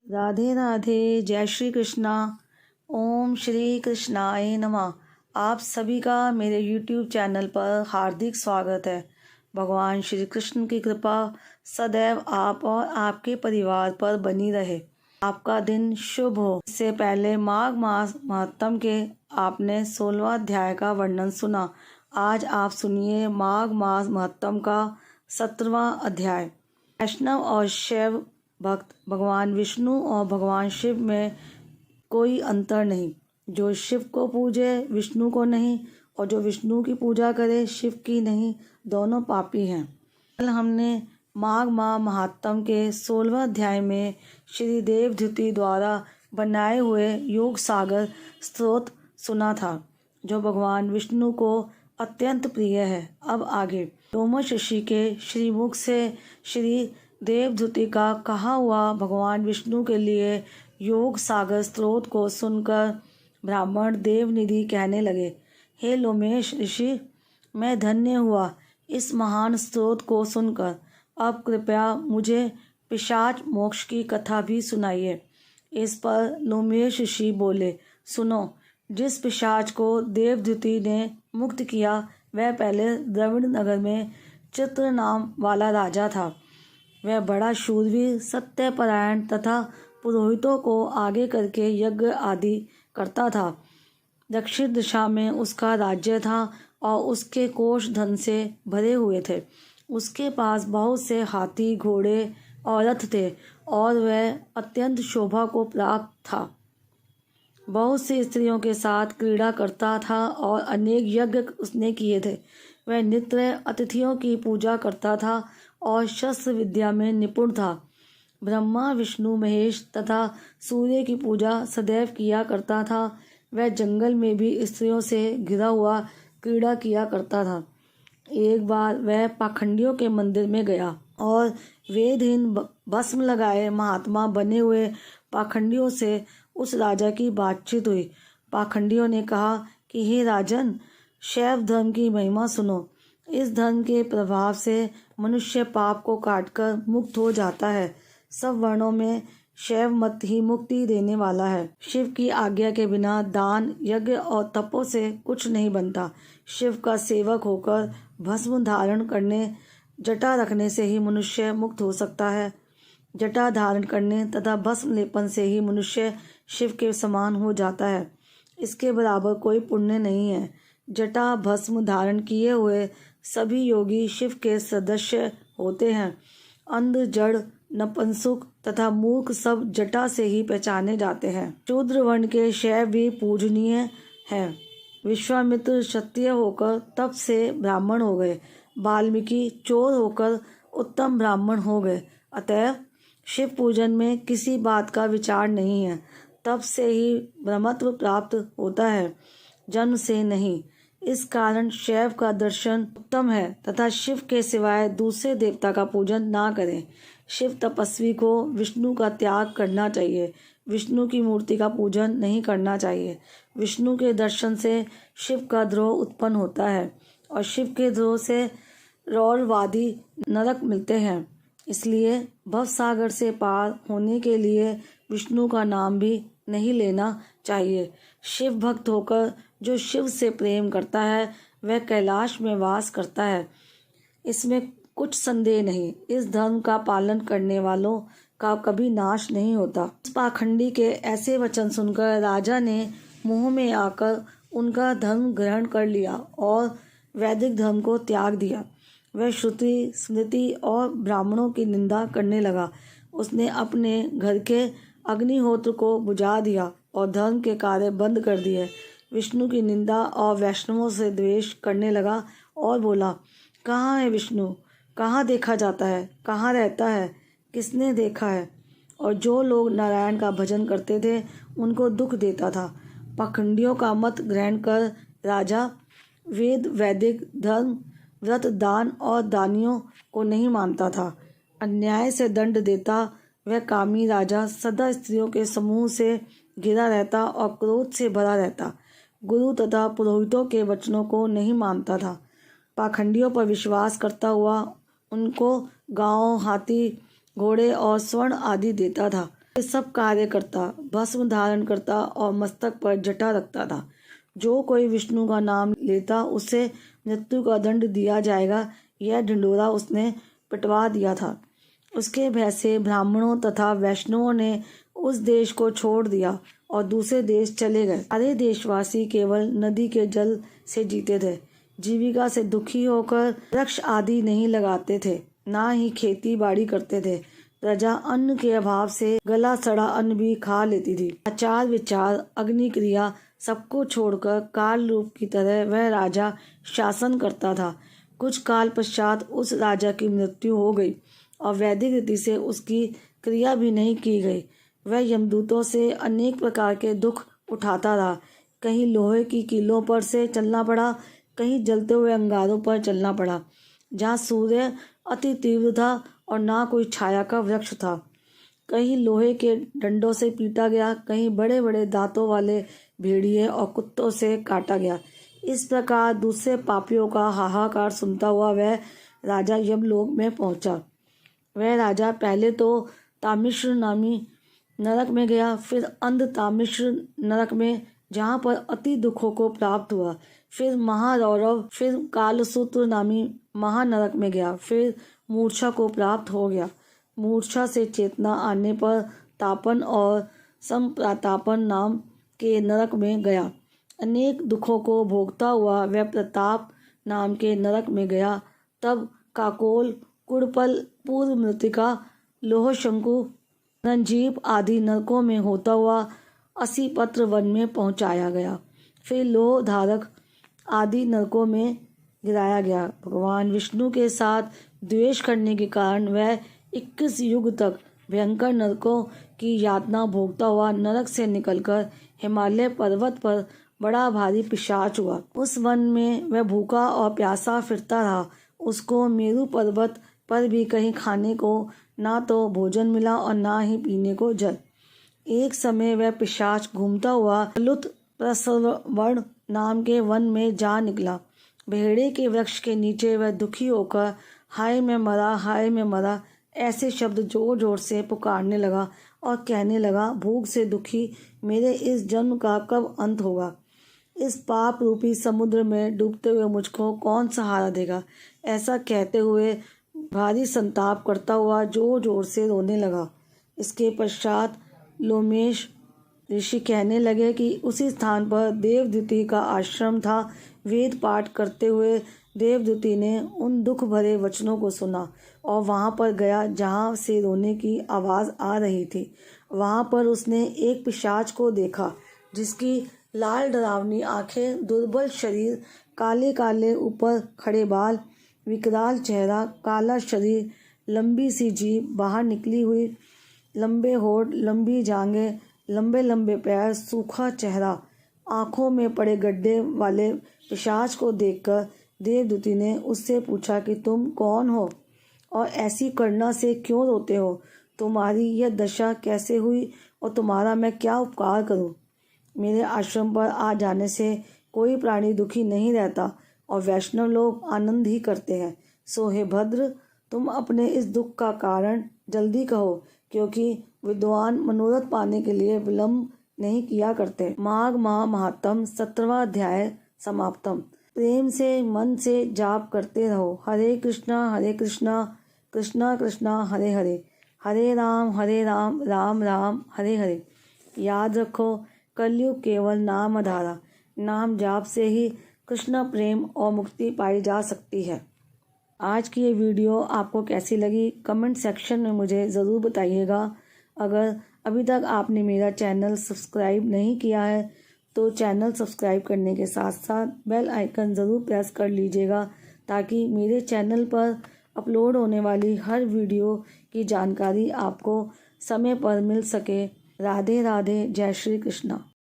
राधे राधे, जय श्री कृष्णा। ओम श्री कृष्णाय नमः। आप सभी का मेरे YouTube चैनल पर हार्दिक स्वागत है। भगवान श्री कृष्ण की कृपा सदैव आप और आपके परिवार पर बनी रहे। आपका दिन शुभ हो। इससे पहले माघ मास महात्म के आपने 16वां अध्याय का वर्णन सुना। आज आप सुनिए माघ मास महात्म का 17वां अध्याय। वैष्णव और शैव भक्त भगवान विष्णु और भगवान शिव में कोई अंतर नहीं। जो शिव को पूजे विष्णु को नहीं, और जो विष्णु की पूजा करे शिव की नहीं, दोनों पापी हैं। कल हमने माघ माह महात्म के 16वें अध्याय में श्री देवधुति द्वारा बनाए हुए योग सागर स्तोत्र सुना था, जो भगवान विष्णु को अत्यंत प्रिय है। अब आगे लोमश ऋषि के श्रीमुख से श्री देवधुति का कहा हुआ भगवान विष्णु के लिए योग सागर स्तोत्र को सुनकर ब्राह्मण देवनिधि कहने लगे, हे लोमेश ऋषि, मैं धन्य हुआ इस महान स्तोत्र को सुनकर। अब कृपया मुझे पिशाच मोक्ष की कथा भी सुनाइए। इस पर लोमेश ऋषि बोले, सुनो, जिस पिशाच को देवधुति ने मुक्त किया वह पहले द्रविड़ नगर में चित्र नाम वाला राजा था। वह बड़ा शूरवीर, सत्यपरायण तथा पुरोहितों को आगे करके यज्ञ आदि करता था। दक्षिण दिशा में उसका राज्य था और उसके कोष धन से भरे हुए थे। उसके पास बहुत से हाथी, घोड़े और रथ थे और वह अत्यंत शोभा को प्राप्त था। बहुत सी स्त्रियों के साथ क्रीड़ा करता था और अनेक यज्ञ उसने किए थे। वह नित्य अतिथियों की पूजा करता था और शस्त्र विद्या में निपुण था। ब्रह्मा, विष्णु, महेश तथा सूर्य की पूजा सदैव किया करता था। वह जंगल में भी स्त्रियों से घिरा हुआ क्रीड़ा किया करता था। एक बार वह पाखंडियों के मंदिर में गया और वेदहीन भस्म लगाए महात्मा बने हुए पाखंडियों से उस राजा की बातचीत हुई। पाखंडियों ने कहा कि हे राजन, शैव धर्म की महिमा सुनो। इस धर्म के प्रभाव से मनुष्य पाप को काटकर मुक्त हो जाता है। सब वर्णों में शैव मत ही मुक्ति देने वाला है। शिव की आज्ञा के बिना दान, यज्ञ और तपों से कुछ नहीं बनता। शिव का सेवक होकर भस्म धारण करने, जटा रखने से ही मनुष्य मुक्त हो सकता है। जटा धारण करने तथा भस्म लेपन से ही मनुष्य शिव के समान हो जाता है। इसके बराबर कोई पुण्य नहीं है। जटा भस्म धारण किए हुए सभी योगी शिव के सदस्य होते हैं। अंध, जड़, नपुंसक तथा मूर्ख सब जटा से ही पहचाने जाते हैं। शूद्र वर्ण के शैव भी पूजनीय हैं। विश्वामित्र क्षत्रिय होकर तप से ब्राह्मण हो गए। वाल्मीकि चोर होकर उत्तम ब्राह्मण हो गए। अतएव शिव पूजन में किसी बात का विचार नहीं है। तप से ही ब्रह्मत्व प्राप्त होता है, जन्म से नहीं। इस कारण शैव का दर्शन उत्तम है तथा शिव के सिवाय दूसरे देवता का पूजन ना करें। शिव तपस्वी को विष्णु का त्याग करना चाहिए। विष्णु की मूर्ति का पूजन नहीं करना चाहिए। विष्णु के दर्शन से शिव का द्रोह उत्पन्न होता है और शिव के द्रोह से रौरवादी नरक मिलते हैं। इसलिए भवसागर से पार होने के लिए विष्णु का नाम भी नहीं लेना चाहिए। शिव भक्त होकर जो शिव से प्रेम करता है वह कैलाश में वास करता है, इसमें कुछ संदेह नहीं। इस धर्म का पालन करने वालों का कभी नाश नहीं होता। उस पाखंडी के ऐसे वचन सुनकर राजा ने मोह में आकर उनका धर्म ग्रहण कर लिया और वैदिक धर्म को त्याग दिया। वह श्रुति, स्मृति और ब्राह्मणों की निंदा करने लगा। उसने अपने घर के अग्निहोत्र को बुझा दिया और धर्म के कार्य बंद कर दिए। विष्णु की निंदा और वैष्णवों से द्वेष करने लगा और बोला, कहाँ है विष्णु? कहाँ देखा जाता है? कहाँ रहता है? किसने देखा है? और जो लोग नारायण का भजन करते थे उनको दुख देता था। पाखंडियों का मत ग्रहण कर राजा वेद, वैदिक धर्म, व्रत, दान और दानियों को नहीं मानता था। अन्याय से दंड देता वह कामी राजा सदा स्त्रियों के समूह से घिरा रहता और क्रोध से भरा रहता। गुरु तथा पुरोहितों के वचनों को नहीं मानता था। पाखंडियों पर विश्वास करता हुआ उनको गांव, हाथी, घोड़े और स्वर्ण आदि देता था। ये सब कार्य करता, भस्म धारण करता और मस्तक पर जटा रखता था। जो कोई विष्णु का नाम लेता उसे मृत्यु का दंड दिया जाएगा, यह ढिंढोरा उसने पिटवा दिया था। उसके भय से ब्राह्मणों तथा वैष्णवों ने उस देश को छोड़ दिया और दूसरे देश चले गए। सारे देशवासी केवल नदी के जल से जीते थे। जीविका से दुखी होकर वृक्ष आदि नहीं लगाते थे, ना ही खेती बाड़ी करते थे। प्रजा अन्न के अभाव से गला सड़ा अन्न भी खा लेती थी। आचार विचार अग्नि क्रिया सबको छोड़कर काल रूप की तरह वह राजा शासन करता था। कुछ काल पश्चात उस राजा की मृत्यु हो गई और वैदिक रीति से उसकी क्रिया भी नहीं की गई। वह यमदूतों से अनेक प्रकार के दुख उठाता रहा। कहीं लोहे की कीलों पर से चलना पड़ा, कहीं जलते हुए अंगारों पर चलना पड़ा, जहाँ सूर्य अति तीव्र था और ना कोई छाया का वृक्ष था। कहीं लोहे के डंडों से पीटा गया, कहीं बड़े बड़े दांतों वाले भेड़िए और कुत्तों से काटा गया। इस प्रकार दूसरे पापियों का हाहाकार सुनता हुआ वह राजा यमलोक में पहुंचा। वह राजा पहले तो तामिश्र नामी नरक में गया, फिर अंध तामिश्र नरक में, जहाँ पर अति दुखों को प्राप्त हुआ। फिर महारौरव, फिर कालसूत्र नामी महानरक में गया, फिर मूर्छा को प्राप्त हो गया। मूर्छा से चेतना आने पर तापन और संप्रातापन नाम के नरक में गया। अनेक दुखों को भोगता हुआ वह प्रताप नाम के नरक में गया। तब काकोल, कुड़पल, पूर्व मृतिका, लोह शंकु, रंजीप आदि नरकों में होता हुआ 80 पत्र वन में पहुंचाया गया। फिर लोह धारक आदि नरकों में गिराया गया। भगवान विष्णु के साथ द्वेष करने के कारण वह 21 युग तक भयंकर नरकों की यातना भोगता हुआ नरक से निकलकर हिमालय पर्वत पर बड़ा भारी पिशाच हुआ। उस वन में वह भूखा और प्यासा फिरता रहा। उसको मेरु पर्वत पर भी कहीं खाने को ना तो भोजन मिला और ना ही पीने को जल। एक समय वह पिशाच घूमता हुआ लुत प्रसवर्ण नाम के वन में जा निकला। भेड़े के वृक्ष के नीचे वह दुखी होकर हाय मैं मरा, हाय मैं मरा ऐसे शब्द जोर जोर से पुकारने लगा और कहने लगा, भूख से दुखी मेरे इस जन्म का कब अंत होगा। इस पाप रूपी समुद्र में डूबते हुए मुझको कौन सहारा देगा। ऐसा कहते हुए भारी संताप करता हुआ जोर जोर से रोने लगा। इसके पश्चात लोमेश ऋषि कहने लगे कि उसी स्थान पर देवदूति का आश्रम था। वेद पाठ करते हुए देवदूति ने उन दुख भरे वचनों को सुना और वहां पर गया जहां से रोने की आवाज़ आ रही थी। वहां पर उसने एक पिशाच को देखा जिसकी लाल डरावनी आंखें, दुर्बल शरीर, काले काले ऊपर खड़े बाल, विकराल चेहरा, काला शरीर, लंबी सी जीभ बाहर निकली हुई, लंबे होठ, लंबी जांघें, लंबे लंबे पैर, सूखा चेहरा, आंखों में पड़े गड्ढे वाले पिशाच को देखकर देवदूति ने उससे पूछा कि तुम कौन हो और ऐसी करुणा से क्यों रोते हो। तुम्हारी यह दशा कैसे हुई और तुम्हारा मैं क्या उपकार करूं। मेरे आश्रम पर आ जाने से कोई प्राणी दुखी नहीं रहता और वैष्णव लोग आनंद ही करते हैं। सो हे भद्र, तुम अपने इस दुख का कारण जल्दी कहो, क्योंकि विद्वान मनोरथ पाने के लिए विलंब नहीं किया करते। माघ माह महात्म 17वां अध्याय समाप्तम। प्रेम से मन से जाप करते रहो। हरे कृष्णा कृष्णा कृष्णा हरे हरे, हरे राम राम राम हरे हरे। याद रखो, कलयुग केवल नाम आधारा, नाम जाप से ही कृष्ण प्रेम और मुक्ति पाई जा सकती है। आज की ये वीडियो आपको कैसी लगी कमेंट सेक्शन में मुझे ज़रूर बताइएगा। अगर अभी तक आपने मेरा चैनल सब्सक्राइब नहीं किया है तो चैनल सब्सक्राइब करने के साथ साथ बेल आइकन ज़रूर प्रेस कर लीजिएगा, ताकि मेरे चैनल पर अपलोड होने वाली हर वीडियो की जानकारी आपको समय पर मिल सके। राधे राधे, जय श्री कृष्णा।